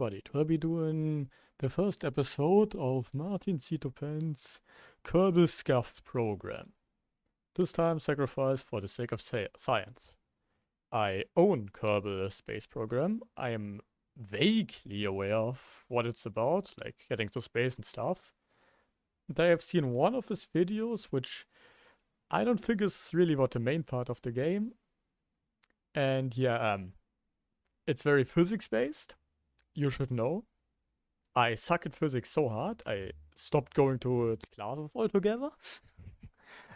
Buddy, we'll be doing the first episode of Martincitopants Kerbal Scuffed Program. This time sacrifice for the sake of science. I own Kerbal Space Program. I am vaguely aware of what it's about, like getting to space and stuff. And I have seen one of his videos, which I don't think is really what the main part of the game. And yeah, it's very physics-based. You should know. I suck at physics so hard, I stopped going to its classes altogether.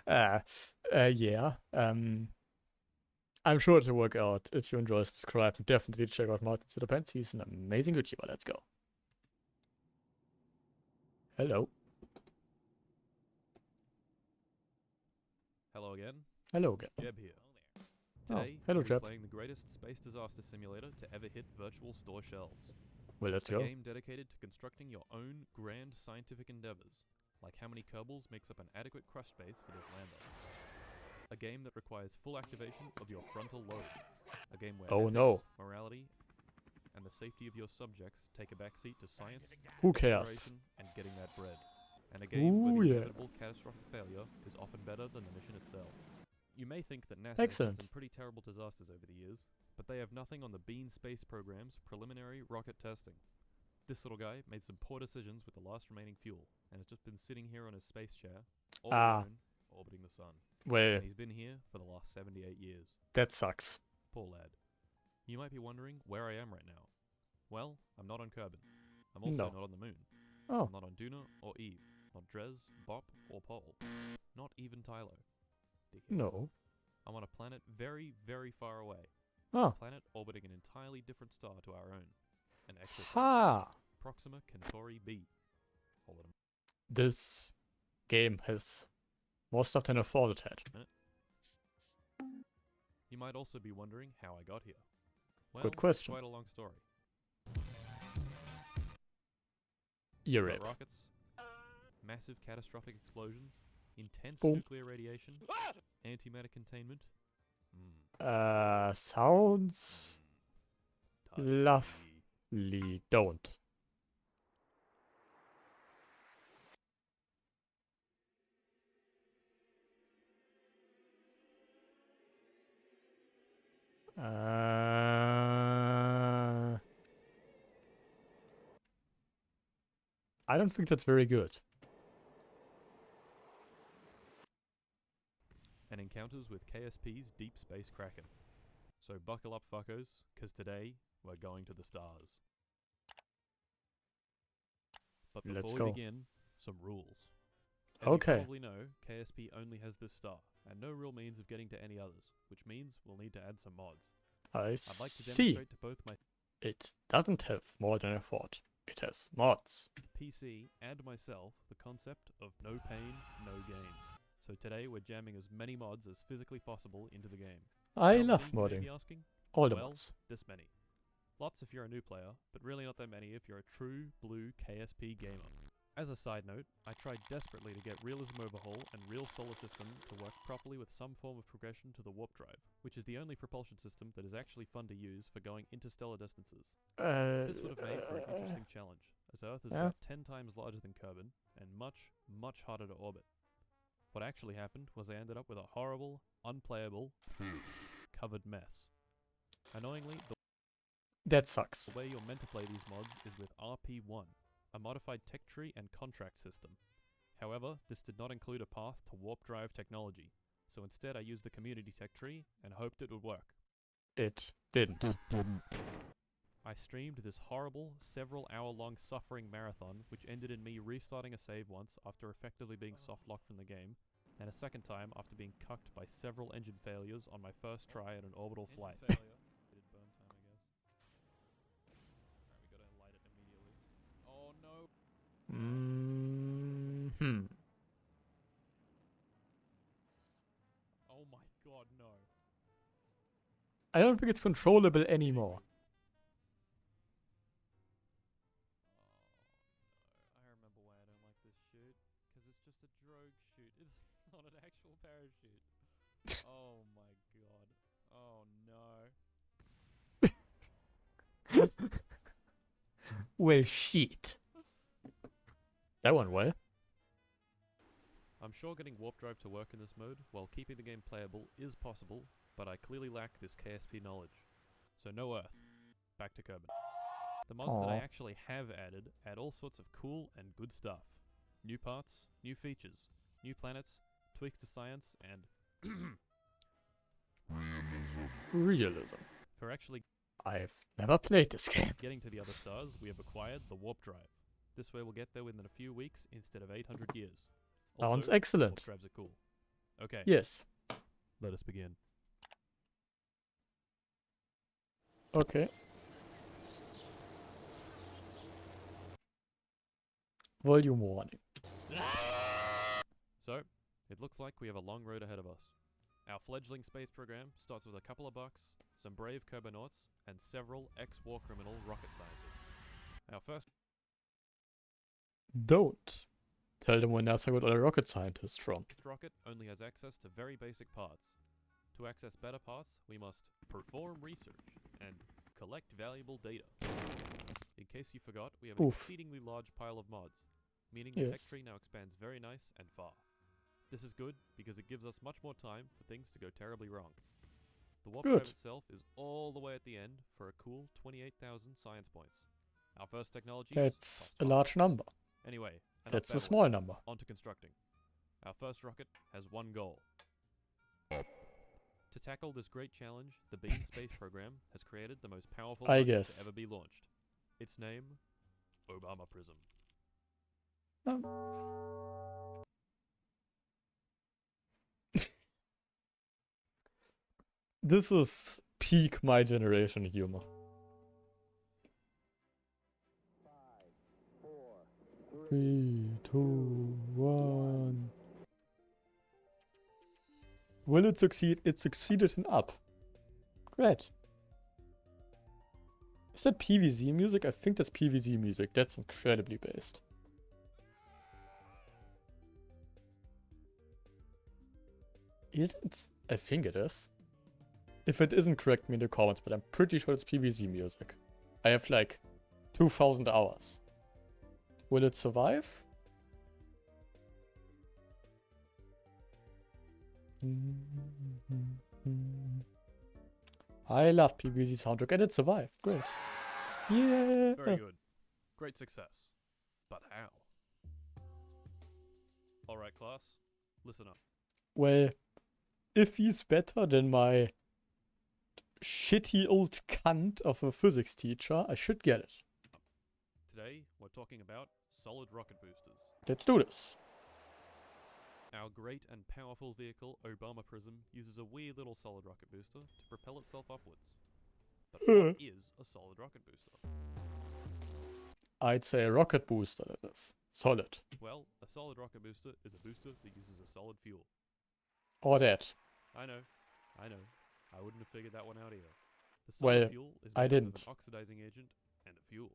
Yeah. I'm sure it'll work out. If you enjoy, subscribe, and definitely check out Martincitopants. He's an amazing YouTuber. Let's go. Hello. Hello again. Hello again. Jeb here. Oh, Today, hello, we'll be Jeb. playing the greatest space disaster simulator to ever hit virtual store shelves. Well, let's A go. game dedicated to constructing your own grand scientific endeavors, like how many Kerbals makes up an adequate crush space for this lander. A game that requires full activation of your frontal lobe. A game where Oh, ethics, no. morality, and the safety of your subjects take a backseat to science, Who cares? exploration, and getting that bread. And a game Ooh, where the yeah. inevitable catastrophic failure is often better than the mission itself. You may think that NASA has Excellent. had some pretty terrible disasters over the years, but they have nothing on the Bean space program's preliminary rocket testing. This little guy made some poor decisions with the last remaining fuel, and has just been sitting here on his space chair, all alone, orbiting the sun. Well, And he's been here for the last 78 years. that sucks. Poor lad. You might be wondering where I am right now. Well, I'm not on Kerbin. I'm also No. not on the moon. Oh, I'm not on Duna or Eve. Not Drez, Bop, or Pol. Not even Tylo. Dickhead. no. I'm on a planet very, very far away. A Oh, planet orbiting an entirely different star to our own. An exoplanet. ha! Proxima Centauri b. Hold it This game has more stuff than I thought it had. a minute. You might also be wondering how I got here. Well, Good it's question. quite a long story. You're Got it. rockets, massive catastrophic explosions, intense Boom. nuclear radiation, antimatter containment. Sounds Touchy. lovely. Don't. I don't think that's very good. And encounters with KSP's Deep Space Kraken. So buckle up, fuckos, cause today we're going to the stars. But Let's before we go. begin, some rules. As Okay. you probably know, KSP only has this star, and no real means of getting to any others, which means we'll need to add some mods. I I'd like to see. demonstrate to both my It doesn't have more than I thought. It has mods. PC and myself the concept of no pain, no gain. So today we're jamming as many mods as physically possible into the game. I How love many, you may be modding. asking? All the Well, mods. this many. Lots if you're a new player, but really not that many if you're a true blue KSP gamer. As a side note, I tried desperately to get Realism Overhaul and Real Solar System to work properly with some form of progression to the warp drive, which is the only propulsion system that is actually fun to use for going interstellar distances. This would have made for an interesting challenge, as Earth is yeah. about 10 times larger than Kerbin, and much, much harder to orbit. What actually happened was I ended up with a horrible, unplayable, covered mess. Annoyingly, That sucks. the way you're meant to play these mods is with RP1, a modified tech tree and contract system. However, this did not include a path to warp drive technology, so instead I used the community tech tree and hoped it would work. It didn't. I streamed this horrible, several-hour-long suffering marathon, which ended in me restarting a save once after effectively being soft-locked from the game, and a second time after being cucked by several engine failures on my first try at an orbital flight. We gotta light it immediately. Oh no! Mm-hmm. Oh my god, no. I don't think it's controllable anymore. I remember why I don't like this shoot. Because it's just a drogue shoot. It's not an actual parachute. Oh my god. Oh no. Well, shit. That went well. I'm sure getting warp drive to work in this mode while keeping the game playable is possible, but I clearly lack this KSP knowledge. So no Earth. Back to Kerbal. The mods that I Aw. actually have added add all sorts of cool and good stuff. New parts, new features, new planets, tweaks to science, and Realism. for actually I've never played this game. getting to the other stars, we have acquired the warp drive. This way we'll get there within a few weeks instead of 800 years. Sounds Also, excellent. warp drives are cool. Okay, Yes. let us begin. Okay. Volume warning. So, it looks like we have a long road ahead of us. Our fledgling space program starts with a couple of bucks, some brave Kerbonauts, and several ex-war criminal rocket scientists. Our first Don't tell them where NASA got all the rocket scientists from. rocket only has access to very basic parts. To access better parts, we must perform research and collect valuable data. In case you forgot, we have an Oof. exceedingly large pile of mods, meaning the tech Yes. tree now expands very nice and far. This is good because it gives us much more time for things to go terribly wrong. The warp drive Good. itself is all the way at the end for a cool 28,000 science points. Our first technologies That's cost a 5. large number. Anyway, enough That's a babbling. small number. On to constructing. Our first rocket has one goal. To tackle this great challenge, the Bean Space Program has created the most powerful I rocket guess. to ever be launched. Its name, Obama Prism. This is peak my generation humor. 3, 2, 1. Will it succeed? It succeeded in up. Great. Is that PVZ music? I think that's PVZ music. That's incredibly based. Is it? I think it is. If it isn't, correct me in the comments, but I'm pretty sure it's PVZ music. I have like 2,000 hours. Will it survive? I love PVZ soundtrack and it survived. Great. Yeah. Very good. Great success. But how? Alright, class. Listen up. Well, if he's better than my shitty old cunt of a physics teacher, I should get it. Today, we're talking about solid rocket boosters. Let's do this. Our great and powerful vehicle, Obama Prism, uses a weird little solid rocket booster to propel itself upwards. But what is a solid rocket booster? I'd say a rocket booster, that is. Solid. Well, a solid rocket booster is a booster that uses a solid fuel. Or that. I know. I wouldn't have figured that one out either. The solid Well, fuel is I made up of didn't. an oxidizing agent and a fuel.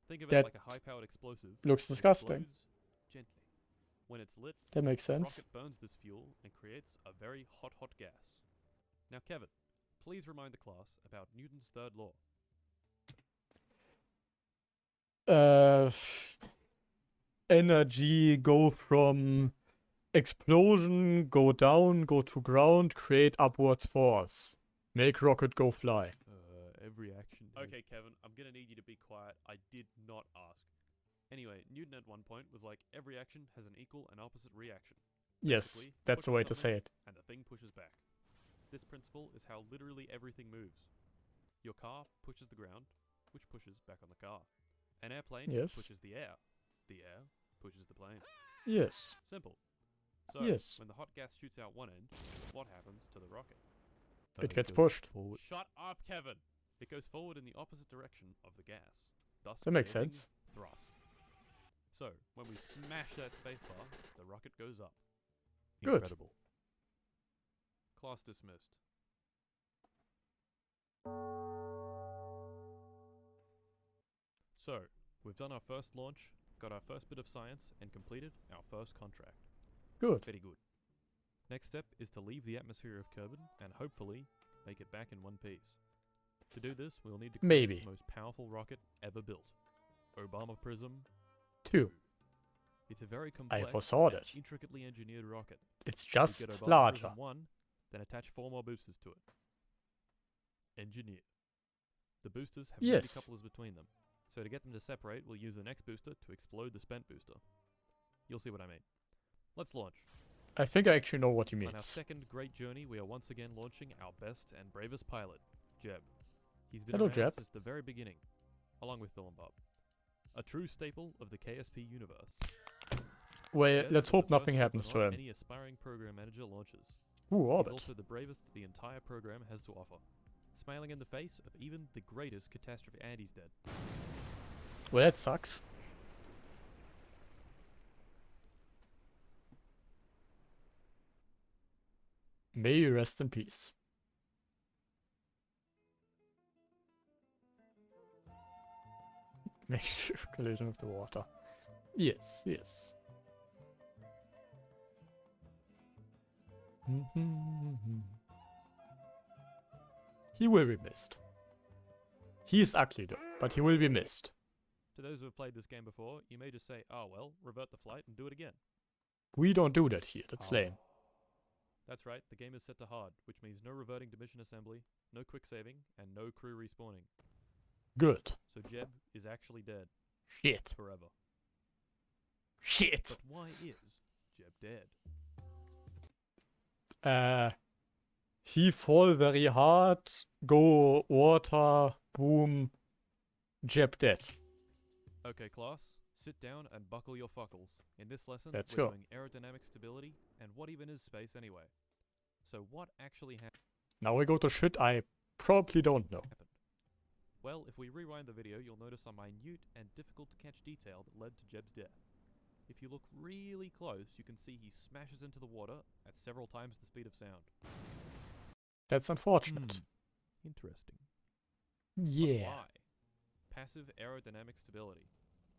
Think of That it like a high-powered explosive. looks that disgusting. explodes gently. When it's lit, That makes the sense. rocket burns this fuel and creates a very hot gas. Now, Kevin, please remind the class about Newton's third law. Energy go from explosion, go down, go to ground, create upwards force. Make rocket go fly. Every action. Okay, Kevin, I'm gonna need you to be quiet. I did not ask. Anyway, Newton at one point was like, every action has an equal and opposite reaction. Yes, Basically, that's the push on way to something say it. And the thing pushes back. This principle is how literally everything moves. Your car pushes the ground, which pushes back on the car. An airplane Yes. pushes the air. The air pushes the plane. Yes. Simple. So, Yes. when the hot gas shoots out one end, what happens to the rocket? It gets goes pushed. Forward. Shut up, Kevin! It goes forward in the opposite direction of the gas. Thus That makes creating sense. thrust. So, when we smash that spacebar, the rocket goes up. Good. Incredible. Class dismissed. So, we've done our first launch, got our first bit of science, and completed our first contract. Good. Very good. Next step is to leave the atmosphere of Kerbal and hopefully make it back in one piece. To do this, we'll need to create Maybe. the most powerful rocket ever built. Obama Prism 2. It's a very complex foresaw and that. intricately engineered rocket. It's You get just Obama larger. Prism 1, then attach 4 more boosters to it. Engineer. The boosters have no Yes. decouplers between them, so to get them to separate, we'll use the next booster to explode the spent booster. You'll see what I mean. Let's launch. I think I actually know what he On our means. second great journey, we are once again launching our best and bravest pilot, Jeb. He's been Hello, around Jeb. since the very beginning, along with Bill and Bob. A true staple of the KSP universe. Well, Jeb let's is hope the nothing first happens to astronaut him. any aspiring program manager launches. Ooh, He's orbit. also the bravest the entire program has to offer, smiling in the face of even the greatest catastrophe, and he's dead. Well, that sucks. May you rest in peace. Makes collision with the water. Yes, yes. He will be missed. He is ugly though, but he will be missed. To those who have played this game before, you may just say, oh well, revert the flight and do it again. We don't do that here, that's lame. That's right, the game is set to hard, which means no reverting to mission assembly, no quick saving, and no crew respawning. Good. So Jeb is actually dead. Shit. Forever. Shit. But why is Jeb dead? He fall very hard, go water, boom, Jeb dead. Okay class, sit down and buckle your fuckles. In this lesson, Let's we're go. doing aerodynamic stability, and what even is space anyway? So what actually happened? Now we go to shit I probably don't know. Well, if we rewind the video, you'll notice a minute and difficult to catch detail that led to Jeb's death. If you look really close, you can see he smashes into the water at several times the speed of sound. That's unfortunate. Interesting. Yeah. Why? Passive aerodynamic stability.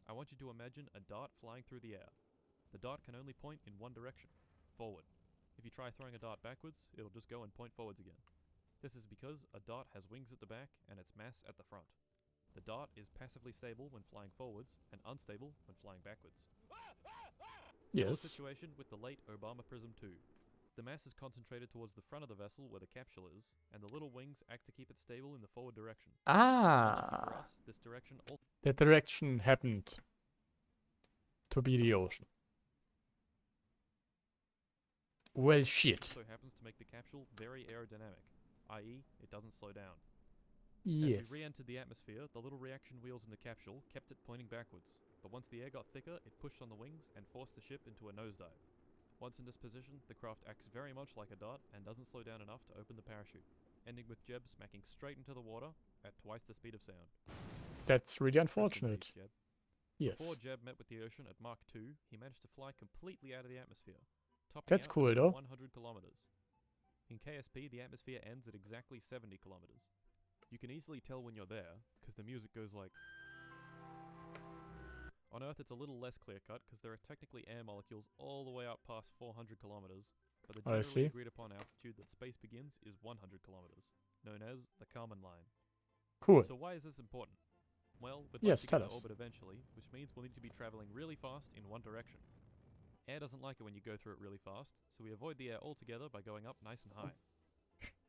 I want you to imagine a dart flying through the air. The dart can only point in one direction, forward. If you try throwing a dart backwards, it'll just go and point forwards again. This is because a dart has wings at the back and its mass at the front. The dart is passively stable when flying forwards and unstable when flying backwards. Similar Yes. situation with the late Obama Prism 2. The mass is concentrated towards the front of the vessel where the capsule is, and the little wings act to keep it stable in the forward direction. For Ah. us, this direction also That direction happened to be the ocean. Well, shit. happens to make the capsule very aerodynamic, i.e. it doesn't slow down. Yes. As we re-entered the atmosphere, the little reaction wheels in the capsule kept it pointing backwards, but once the air got thicker, it pushed on the wings and forced the ship into a nosedive. Once in this position, the craft acts very much like a dart and doesn't slow down enough to open the parachute, ending with Jeb smacking straight into the water at twice the speed of sound. That's really Rest in unfortunate. peace, Jeb. Yes. Before Jeb met with the ocean at Mach 2, he managed to fly completely out of the atmosphere, topping That's out cool, at though. 100 kilometers. In KSP, the atmosphere ends at exactly 70 kilometers. You can easily tell when you're there, because the music goes like... On Earth, it's a little less clear-cut, because there are technically air molecules all the way up past 400 kilometers, but the I generally see. agreed upon altitude that space begins is 100 kilometers, known as the Kármán line. Cool. So why is this important? Well, we'd Yes, like to tell get to us. orbit eventually, which means we'll need to be traveling really fast in one direction. Air doesn't like it when you go through it really fast, so we avoid the air altogether by going up nice and high.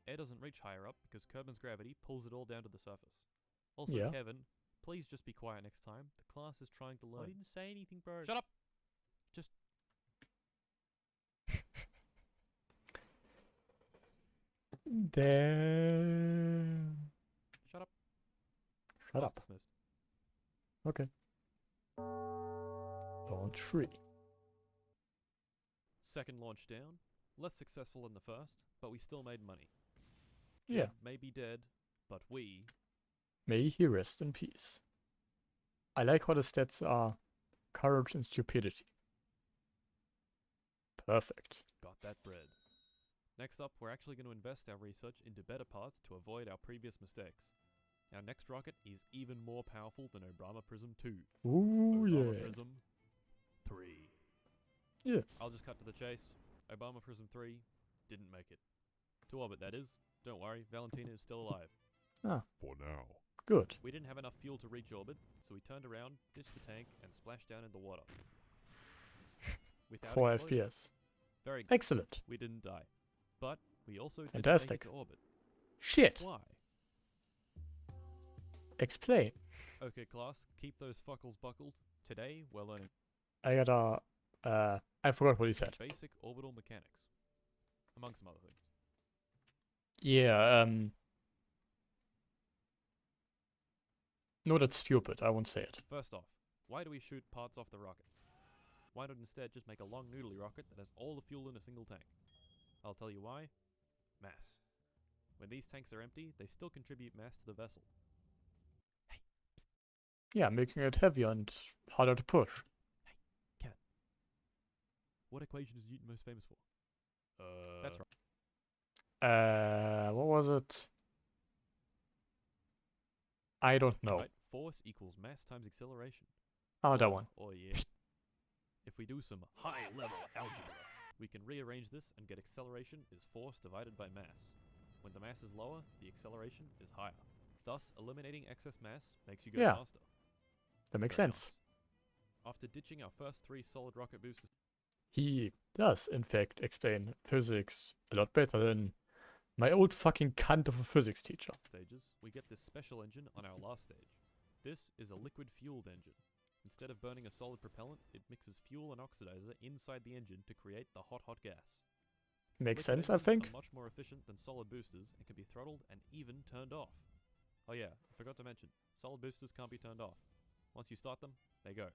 Air doesn't reach higher up because Kerbin's gravity pulls it all down to the surface. Also, Yeah. Kevin, please just be quiet next time. The class is trying to learn. I didn't say anything, bro. Shut up! Just... Damn. Shut up. Shut Class up. dismissed. Okay. Launch free. Second launch down. Less successful than the first, but we still made money. Yeah. Jeb may be dead, but we... May he rest in peace. I like how the stats are courage and stupidity. Perfect. got that bread. Next up, we're actually going to invest our research into better parts to avoid our previous mistakes. Our next rocket is even more powerful than Obama Prism 2. Ooh, Obama yeah. Prism 3. Yes. I'll just cut to the chase. Obama Prism 3 didn't make it. To orbit, that is. Don't worry, Valentina is still alive. Ah. For now. Good. We didn't have enough fuel to reach orbit, so we turned around, ditched the tank, and splashed down in the water. Without 4 exploding. FPS. Very good. Excellent. We didn't die. But we also didn't make Fantastic. it to orbit. Shit. Why? Explain. Okay, class, keep those fuckles buckled. Today, we're learning I gotta... I forgot what he said. basic orbital mechanics, among some other things. Yeah, no, that's stupid. I won't say it. First off, why do we shoot parts off the rocket? Why not instead just make a long noodly rocket that has all the fuel in a single tank? I'll tell you why. Mass. When these tanks are empty, they still contribute mass to the vessel. Yeah, making it heavier and harder to push. What equation is Newton most famous for? That's right. What was it? I don't know. Right? Force equals mass times acceleration. Oh, that one. Oh yeah. If we do some high-level algebra, we can rearrange this and get acceleration is force divided by mass. When the mass is lower, the acceleration is higher. Thus, eliminating excess mass makes you go Yeah. faster. That makes Very sense. nice. After ditching our first 3 solid rocket boosters He does, in fact, explain physics a lot better than my old fucking cunt of a physics teacher. stages, we get this special engine on our last stage. This is a liquid-fueled engine. Instead of burning a solid propellant, it mixes fuel and oxidizer inside the engine to create the hot gas. Makes Liquid sense, I engines think. are much more efficient than solid boosters and can be throttled and even turned off. Oh yeah, I forgot to mention, solid boosters can't be turned off. Once you start them, they go.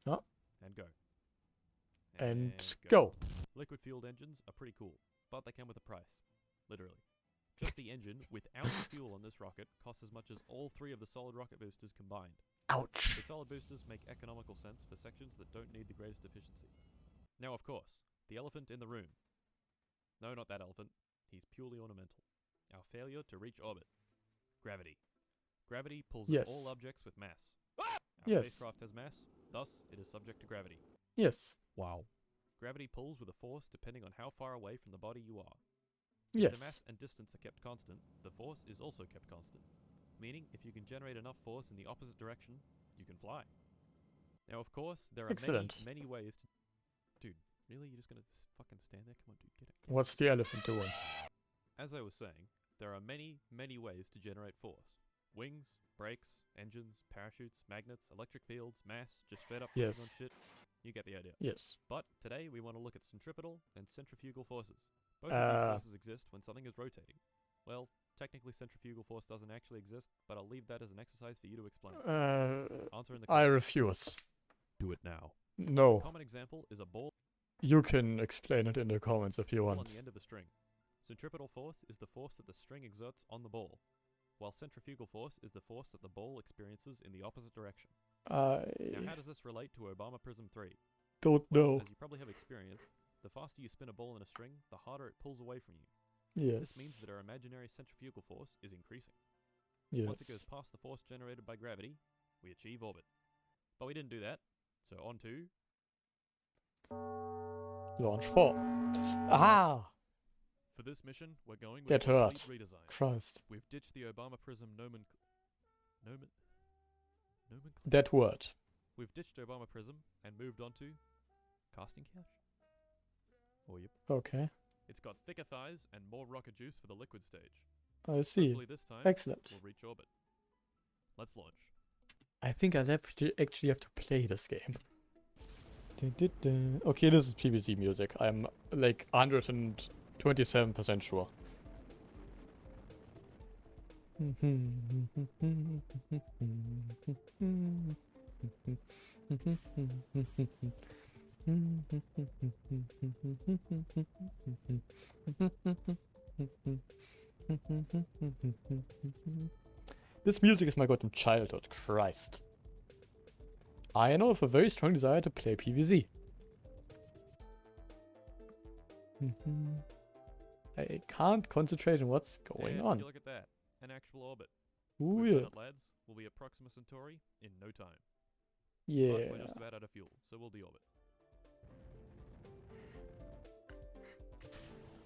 Oh. And go. And go. Liquid-fueled engines are pretty cool, but they come with a price. Literally. Just the engine, without the fuel on this rocket, costs as much as all 3 of the solid rocket boosters combined. Ouch. The solid boosters make economical sense for sections that don't need the greatest efficiency. Now, of course, the elephant in the room. No, not that elephant. He's purely ornamental. Our failure to reach orbit. Gravity. Gravity pulls in Yes. all objects with mass. Our Yes. spacecraft has mass, thus it is subject to gravity. Yes. Wow. Gravity pulls with a force depending on how far away from the body you are. If the mass Yes. and distance are kept constant, the force is also kept constant. Meaning, if you can generate enough force in the opposite direction, you can fly. Now, of course, there are Excellent. many ways to... Dude, really? You're just gonna fucking stand there? Come on, dude, get it. What's the elephant doing? As I was saying, there are many ways to generate force. Wings, brakes, engines, parachutes, magnets, electric fields, mass, just straight up pushing on Yes. shit. You get the idea. Yes. But today we want to look at centripetal and centrifugal forces. Both of these forces exist when something is rotating. Well, technically centrifugal force doesn't actually exist, but I'll leave that as an exercise for you to explain. Answer in the I comments. refuse. Do it now. A No. common example is a ball You can explain it in the comments if you on want. the end of a string. Centripetal force is the force that the string exerts on the ball, while centrifugal force is the force that the ball experiences in the opposite direction. Now, how I does this relate to Obama Prism 3? don't Well, know. as you probably have experienced, the faster you spin a ball in a string, the harder it pulls away from you. Yes. This means that our imaginary centrifugal force is increasing. Yes. Once it goes past the force generated by gravity, we achieve orbit. But we didn't do that, so on to... Launch 4. Ah! For this mission, we're going with That a hurt. complete redesign. Christ. We've ditched the Obama Prism nomenclature. That word. We've ditched Obama Prism and moved on to casting couch. Oh yep. Okay. It's got thicker thighs and more rocket juice for the liquid stage. I see. Hopefully this time Excellent. we'll reach orbit. Let's launch. I think I'll actually have to play this game. Dun, dun, dun. Okay, this is PVC music. I'm like 127% sure. This music is my goddamn childhood, Christ. I know of a very strong desire to play PvZ. I can't concentrate on what's going And on. Look at that. An actual orbit. Ooh, We've yeah. done it, lads. We'll be at Proxima Centauri in no time. But Yeah. we're just about out of fuel, so we'll deorbit.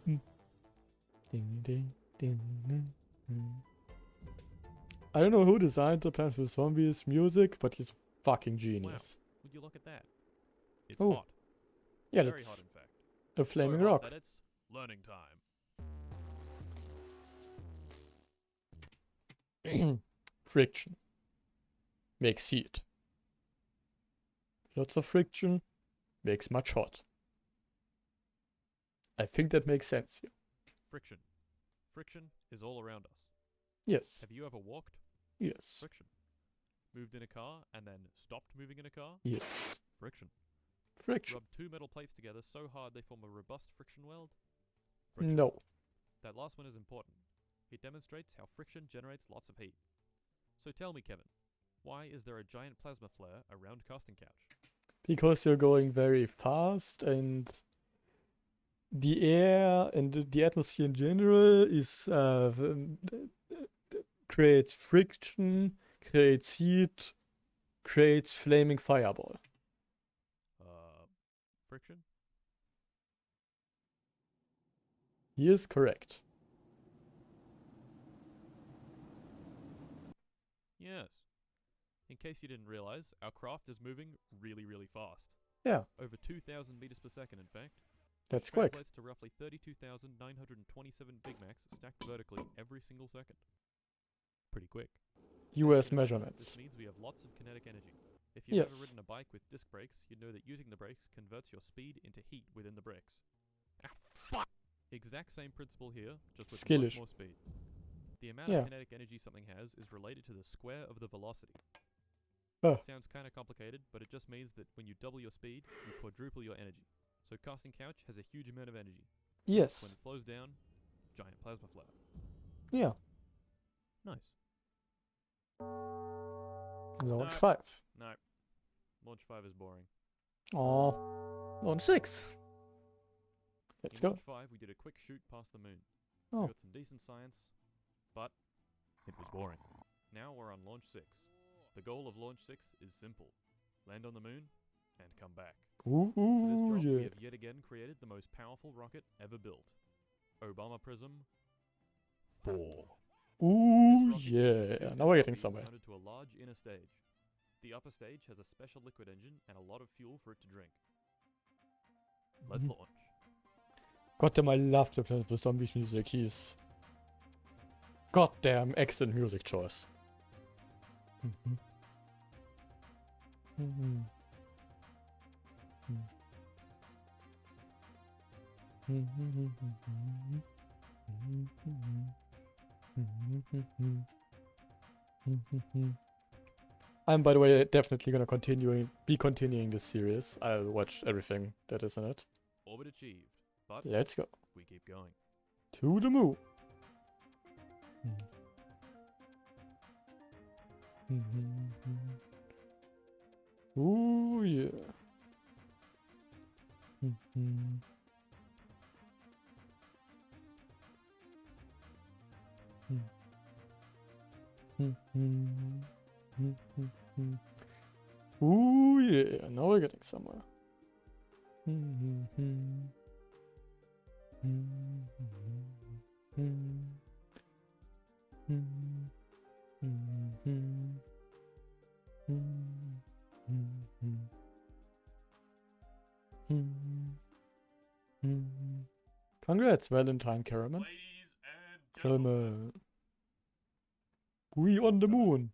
Ding, ding, ding, ding, ding. I don't know who designed the Plants vs. Zombies music, but he's fucking genius. Would you look at that? It's Oh. hot. Yeah, Very hot, that's in fact. a flaming so hot rock. that it's learning time. Friction makes heat. Lots of friction makes much hot. I think that makes sense here. Friction. Friction is all around us. Yes. Have you ever walked? Yes. Friction. Moved in a car and then stopped moving in a car? Yes. Friction. Friction. Rub two metal plates together so hard they form a robust friction weld? Friction. No. That last one is important. It demonstrates how friction generates lots of heat. So tell me, Kevin, why is there a giant plasma flare around Casting Couch? Because you're going very fast and the air and the atmosphere in general is creates friction, creates heat, creates flaming fireball. Friction? He is correct. Yes. In case you didn't realize, our craft is moving really, really fast. Yeah. Over 2,000 meters per second, in fact. That's which quick. translates to roughly 32,927 Big Macs stacked vertically every single second. Pretty quick. US This measurements. means we have lots of kinetic energy. If you've Yes. ever ridden a bike with disc brakes, you'd know that using the brakes converts your speed into heat within the brakes. Ah, fuck! Exact same principle here, just with much Skillish. more speed. The amount Yeah. of kinetic energy something has is related to the square of the velocity. Oh. It sounds kind of complicated, but it just means that when you double your speed, you quadruple your energy. So Casting Couch has a huge amount of energy. When Yes. it slows down, giant plasma flare. Yeah. Nice. Launch No. 5. No. Launch 5 is boring. Oh. Launch 6. Let's In go. Launch 5, we did a quick shoot past the moon. Oh. We got some decent science, but it was boring. Now we're on Launch 6. The goal of Launch 6 is simple. Land on the moon and come back. Ooh, For this job, we yeah. have yet again created the most powerful rocket ever built. Obama Prism 4. Ooh, This rocket uses yeah. two Now we're getting SLBs somewhere. mounted to a large inner stage. The upper stage has a special liquid engine and a lot of fuel for it to drink. Let's Mhm. launch. Goddamn, I love the Plants vs. Zombies music. He's goddamn excellent music choice. Mhm. Mhm. I'm, by the way, definitely gonna be continuing this series. I'll watch everything that is in it. Orbit achieved, but Let's go. we keep going. To the moon. Ooh, yeah. Ooh, yeah. Now we're getting somewhere. Congrats, Valentine Caramel. Ladies and gentlemen, We on the moon.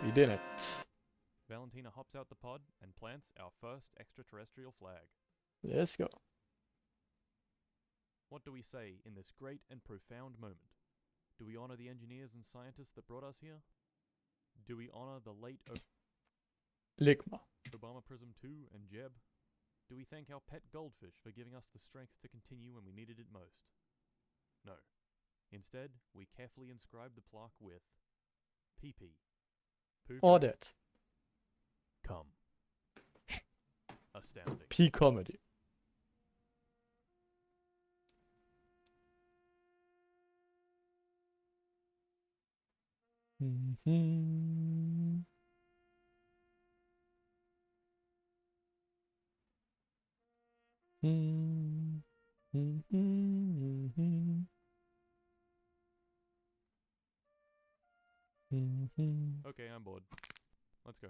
We did it. Valentina hops out the pod and plants our first extraterrestrial flag. Let's go. What do we say in this great and profound moment? Do we honor the engineers and scientists that brought us here? Do we honor the late Ligma. Obama Prism 2 and Jeb? Do we thank our pet goldfish for giving us the strength to continue when we needed it most? No. Instead, we carefully inscribe the plaque with PP. Poo Audit. Come. Astounding. P comedy.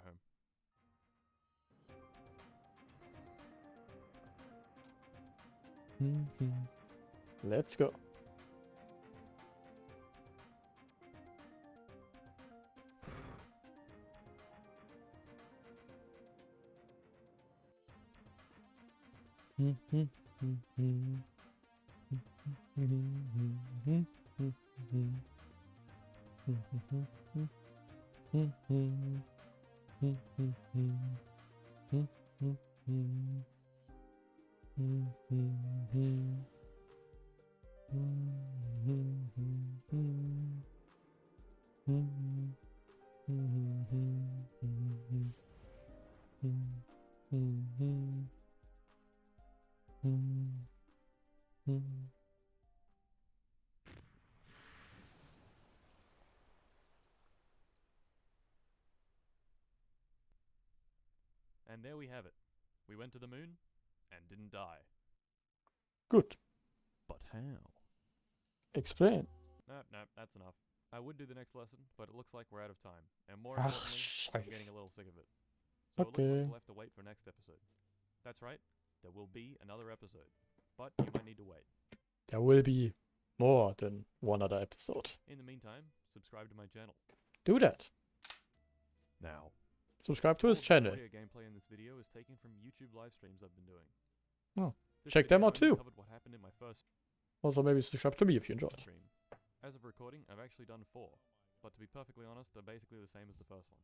home. Let's go. And there we have it. We went to the moon and didn't die. Good. But how? Explain. Nope, that's enough. I would do the next lesson, but it looks like we're out of time. And more Ah, importantly, I'm scheiße. getting a little sick of it. So it looks like we'll have to wait for next episode. That's right, there will be another episode. But you might need to wait. There will be more than one other episode. In the meantime, subscribe to my channel. Do that. Now. Subscribe to All his of the channel. audio gameplay in this video is taken from YouTube live streams I've been doing. Oh, This check them video out only too. covered what happened in my first Also, maybe subscribe to me if you enjoyed. stream. As of recording, I've actually done 4, but to be perfectly honest, they're basically the same as the first one.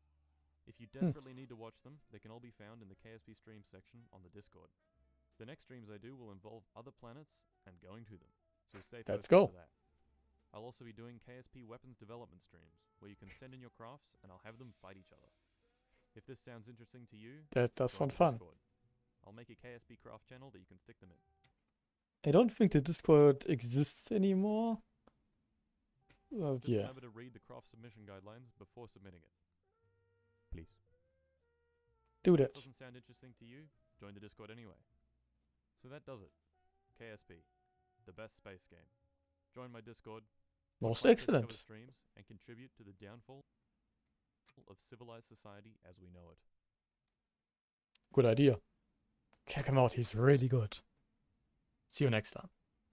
If you desperately need to watch them, they can all be found in the KSP streams section on the Discord. The next streams I do will involve other planets and going to them, so stay Let's posted go. for that. I'll also be doing KSP weapons development streams, where you can send in your crafts and I'll have them fight each other. If this sounds interesting to you, That does join sound the fun. Discord. I'll make a KSP craft channel that you can stick them in. I don't think the Discord exists anymore. Just Yeah. remember to read the craft submission guidelines before submitting it. Please. Do that. Doesn't sound interesting to you? Join the Discord anyway. So that does it. KSP, the best space game. Join my Discord. Most like to discover excellent. streams and contribute to the downfall of civilized society as we know it. Good idea. Check him out. He's really good. See you next time.